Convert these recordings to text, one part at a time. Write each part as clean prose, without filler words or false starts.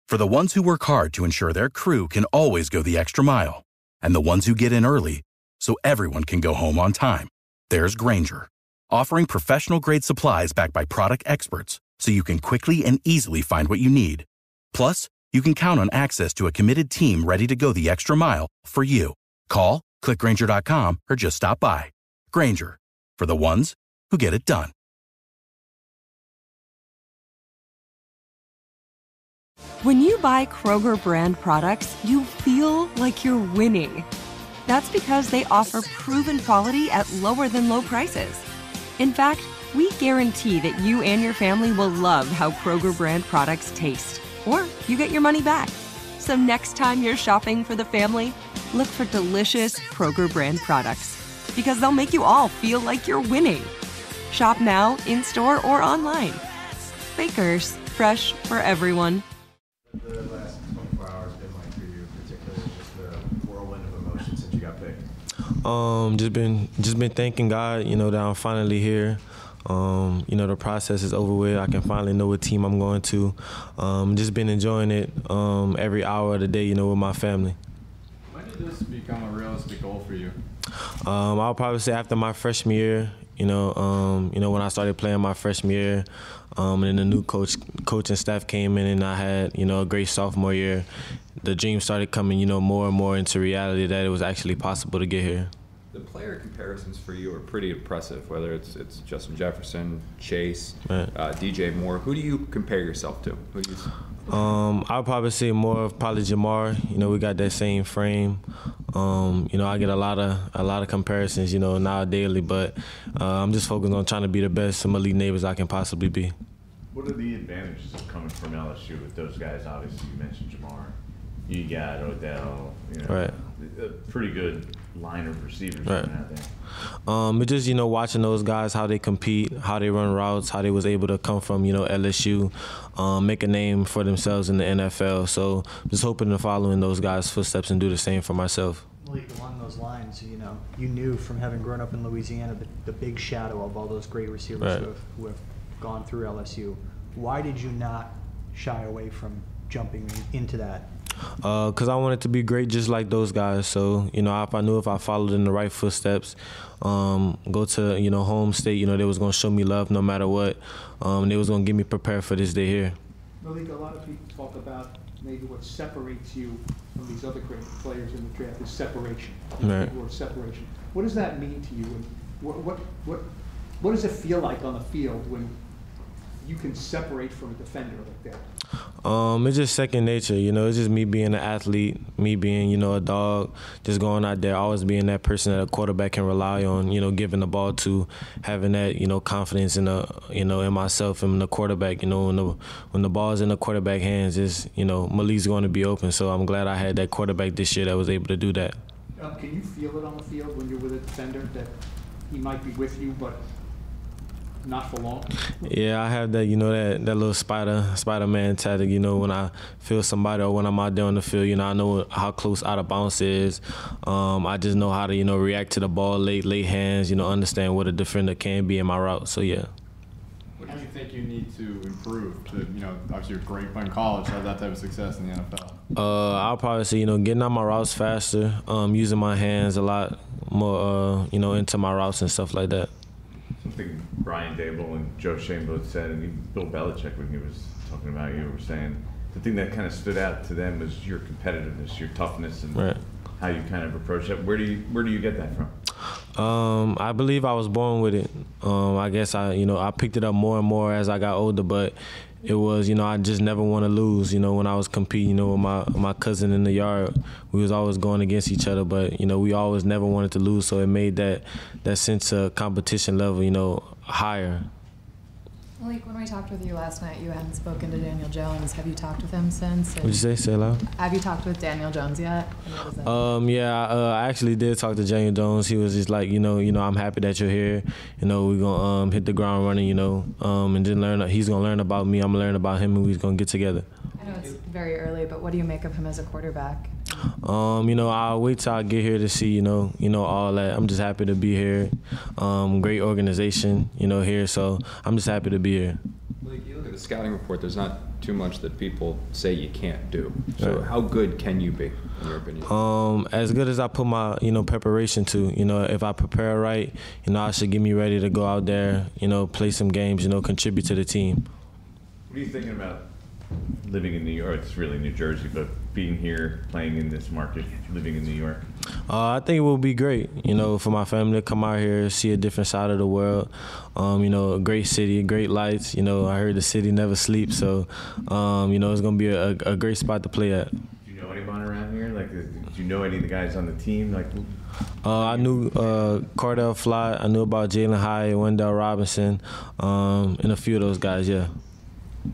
For the ones who work hard to ensure their crew can always go the extra mile, and the ones who get in early so everyone can go home on time, there's Grainger, offering professional-grade supplies backed by product experts so you can quickly and easily find what you need. Plus, you can count on access to a committed team ready to go the extra mile for you. Call, click Grainger.com, or just stop by. Grainger, for the ones who get it done. When you buy Kroger brand products, you feel like you're winning. That's because they offer proven quality at lower than low prices. In fact, we guarantee that you and your family will love how Kroger brand products taste, or you get your money back. So next time you're shopping for the family, look for delicious Kroger brand products, because they'll make you all feel like you're winning. Shop now, in-store, or online. Bakers, fresh for everyone. The last 24 hours been like for you, particularly just the whirlwind of emotions since you got picked? Just been thanking God, that I'm finally here. The process is over with. I can finally know what team I'm going to. Just been enjoying it every hour of the day, with my family. When did this become a realistic goal for you? I'll probably say after my freshman year. When I started playing my freshman year, and then the new coaching staff came in, and I had, a great sophomore year. The dream started coming, more and more into reality that it was actually possible to get here. The player comparisons for you are pretty impressive, whether it's Justin Jefferson, Chase, right. DJ Moore. Who do you compare yourself to? Who do you I'll probably say more of probably Jamar. We got that same frame. I get a lot of comparisons, now daily, but I'm just focused on trying to be the best Malik Nabers I can possibly be. What are the advantages of coming from LSU with those guys? Obviously, you mentioned Jamar. You got Odell. Right. A pretty good line of receivers right. out there. But just, watching those guys, how they compete, how they run routes, how they was able to come from, LSU, make a name for themselves in the NFL. So just hoping to follow in those guys' footsteps and do the same for myself. Malik, along those lines, you knew from having grown up in Louisiana the big shadow of all those great receivers right. who have gone through LSU. Why did you not shy away from jumping into that? Because I wanted to be great just like those guys. So, if I knew if I followed in the right footsteps, go to, home state, they was going to show me love no matter what. They was going to get me prepared for this day here. Malik, a lot of people talk about maybe what separates you from these other great players in the draft is separation. Right. Or separation. What does that mean to you? And what does it feel like on the field when you can separate from a defender like that? It's just second nature, it's just me being an athlete, me being, a dog, just going out there, always being that person that a quarterback can rely on, giving the ball to, having that, confidence in in myself and the quarterback, when the ball's in the quarterback hands, it's, Malik's going to be open. So I'm glad I had that quarterback this year that was able to do that. Can you feel it on the field when you're with a defender that he might be with you, but not for long? Yeah, I have that, that little Spider-Man tactic, when I feel somebody or when I'm out there on the field, I know how close out of bounds is. I just know how to, react to the ball, lay hands, understand what a defender can be in my route. So, yeah. What do you think you need to improve to, obviously you're great playing college, have that type of success in the NFL? I'll probably say, getting out my routes faster, using my hands a lot more, into my routes and stuff like that. Something Brian Dable and Joe Shane both said, and even Bill Belichick when he was talking about you were saying, the thing that kind of stood out to them was your competitiveness, your toughness, and right. how you kind of approach it. Where do you get that from? I believe I was born with it. I guess I picked it up more and more as I got older, but it was, I just never want to lose. When I was competing, with my cousin in the yard, we was always going against each other, but, we always never wanted to lose, so it made that sense of competition level, higher. Malik, when we talked with you last night, you hadn't spoken to Daniel Jones. Have you talked with him since? What'd you say? Say it loud. Have you talked with Daniel Jones yet? Yeah, I actually did talk to Daniel Jones. He was just like, I'm happy that you're here. We're gonna hit the ground running, and then he's gonna learn about me. I'm gonna learn about him, and we're gonna get together. I know it's very early, but what do you make of him as a quarterback? I'll wait till I get here to see, all that. I'm just happy to be here. Great organization, here, so I'm just happy to be here. Malik, you look at the scouting report, there's not too much that people say you can't do. So how good can you be, in your opinion? As good as I put my, preparation to. If I prepare right, I should get me ready to go out there, play some games, contribute to the team. What are you thinking about living in New York? It's really New Jersey, but being here, playing in this market, living in New York? I think it will be great, for my family to come out here, see a different side of the world. A great city, great lights. I heard the city never sleeps, so it's going to be a great spot to play at. Do you know anyone around here? Like, do you know any of the guys on the team? Like, I knew Cardell Flott. I knew about Jalen Hyatt, Wendell Robinson, and a few of those guys. Yeah.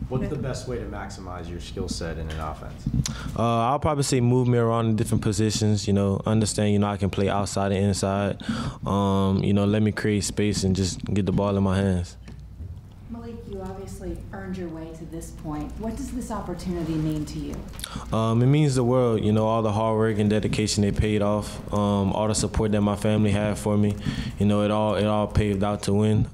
What's the best way to maximize your skill set in an offense? I'll probably say move me around in different positions, understand, I can play outside and inside. Let me create space and just get the ball in my hands. Malik, you obviously earned your way to this point. What does this opportunity mean to you? It means the world, all the hard work and dedication they paid off, all the support that my family had for me, it all paved out to win.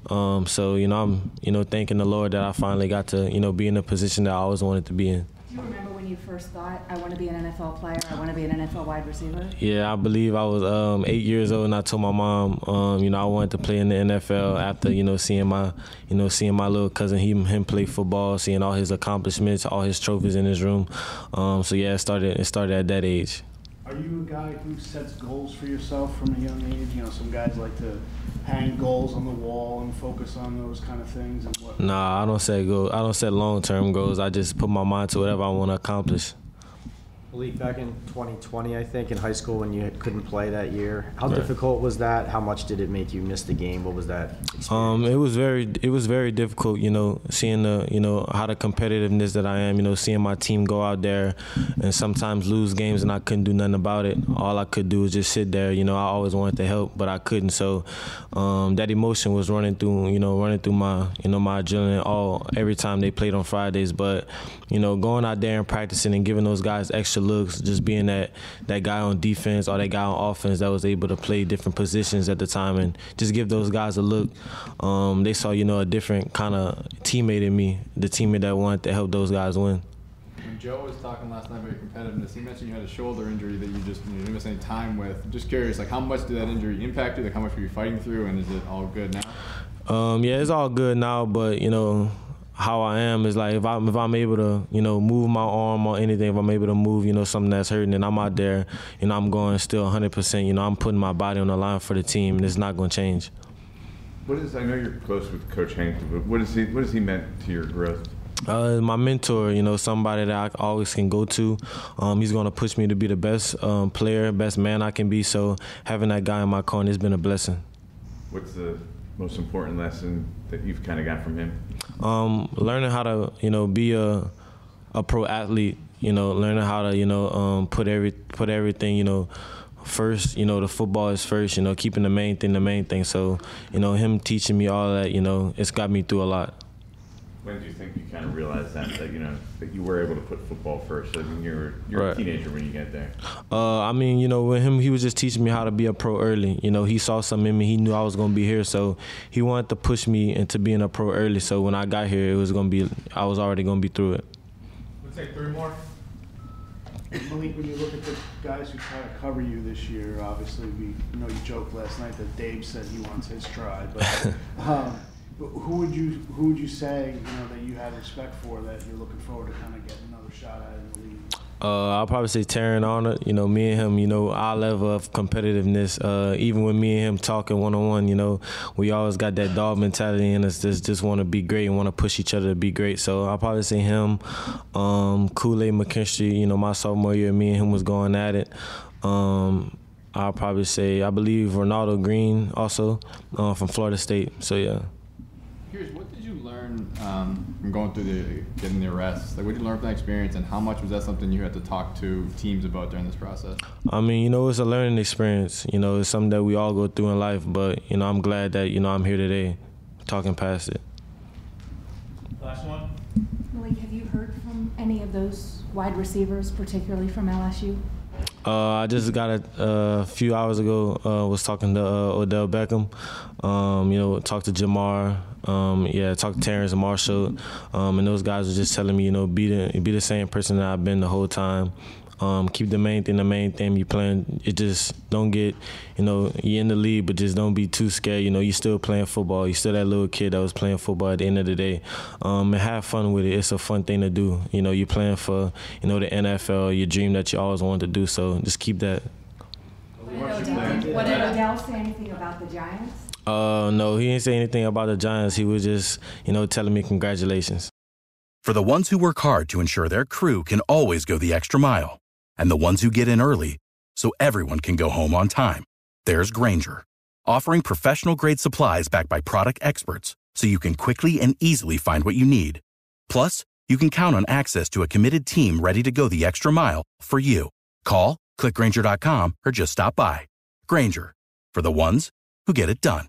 So, I'm, thanking the Lord that I finally got to, be in a position that I always wanted to be in. Do you remember when you first thought, I want to be an NFL player, I want to be an NFL wide receiver? Yeah, I believe I was 8 years old, and I told my mom, I wanted to play in the NFL after, seeing my little cousin, him play football, seeing all his accomplishments, all his trophies in his room. So yeah, it started at that age. Are you a guy who sets goals for yourself from a young age? Some guys like to hang goals on the wall and focus on those kind of things. And what? Nah, I don't set goals. I don't set long-term goals. I just put my mind to whatever I want to accomplish. Malik, back in 2020, I think, in high school when you couldn't play that year, how difficult was that? How much did it make you miss the game? What was that experience? It was very difficult, seeing the, how the competitiveness that I am, seeing my team go out there and sometimes lose games and I couldn't do nothing about it. All I could do was just sit there, I always wanted to help, but I couldn't. So that emotion was running through my, my adrenaline every time they played on Fridays. But, going out there and practicing and giving those guys extra looks, just being that guy on defense or that guy on offense that was able to play different positions at the time and just give those guys a look. They saw, a different kind of teammate in me, the teammate that wanted to help those guys win. When Joe was talking last night about your competitiveness, he mentioned you had a shoulder injury that you just didn't miss any time with. Just curious, how much did that injury impact you? How much were you fighting through, and is it all good now? Yeah, it's all good now, but how I am is if I'm able to move my arm or anything, if I'm able to move something that's hurting, and I'm out there I'm going still 100%. I'm putting my body on the line for the team, and it's not going to change. I know you're close with Coach Hankton, but what has he meant to your growth? My mentor, somebody that I always can go to. He's going to push me to be the best player, best man I can be. So having that guy in my corner has been a blessing. What's the most important lesson that you've kind of got from him? Learning how to, be a pro athlete. Learning how to, put everything, first. The football is first. Keeping the main thing. So, him teaching me all that, it's got me through a lot. When do you think you kind of realized that that you were able to put football first? I mean, you're right. A teenager when you get there. With him, he was just teaching me how to be a pro early. He saw something in me. He knew I was going to be here, so he wanted to push me into being a pro early. So when I got here, I was already going to be through it. We'll take 3 more. Malik, when you look at the guys who try to cover you this year, obviously you joked last night that Dave said he wants his try, but who would you say that you had respect for, that you're looking forward to kind of getting another shot at in the league? I'll probably say Taryn Arnold. Me and him, our level of competitiveness. Even with me and him talking one-on-one, we always got that dog mentality in us. Just want to be great and want to push each other to be great. So I'll probably say him. Kool-Aid McKinstry. My sophomore year, me and him was going at it. I'll probably say, I believe Ronaldo Green also from Florida State. So yeah. Curious, what did you learn from going through getting the arrests? What did you learn from that experience, and how much was that something you had to talk to teams about during this process? It's a learning experience. It's something that we all go through in life, but, I'm glad that, I'm here today talking past it. Last one. Malik, have you heard from any of those wide receivers, particularly from LSU? I just got a few hours ago. Was talking to Odell Beckham. Talked to Jamar. Talked to Terrence Marshall. And those guys were just telling me, be the same person that I've been the whole time. Keep the main thing you playing. It just don't get, you're in the league, but just don't be too scared. You're still playing football. You're still that little kid that was playing football at the end of the day. And have fun with it. It's a fun thing to do. You're playing for, the NFL, your dream that you always wanted to do. So just keep that. What did Odell say anything about the Giants? No, he didn't say anything about the Giants. He was just, telling me congratulations. For the ones who work hard to ensure their crew can always go the extra mile, and the ones who get in early so everyone can go home on time, there's Grainger, offering professional-grade supplies backed by product experts so you can quickly and easily find what you need. Plus, you can count on access to a committed team ready to go the extra mile for you. Call, click Grainger.com, or just stop by. Grainger, for the ones who get it done.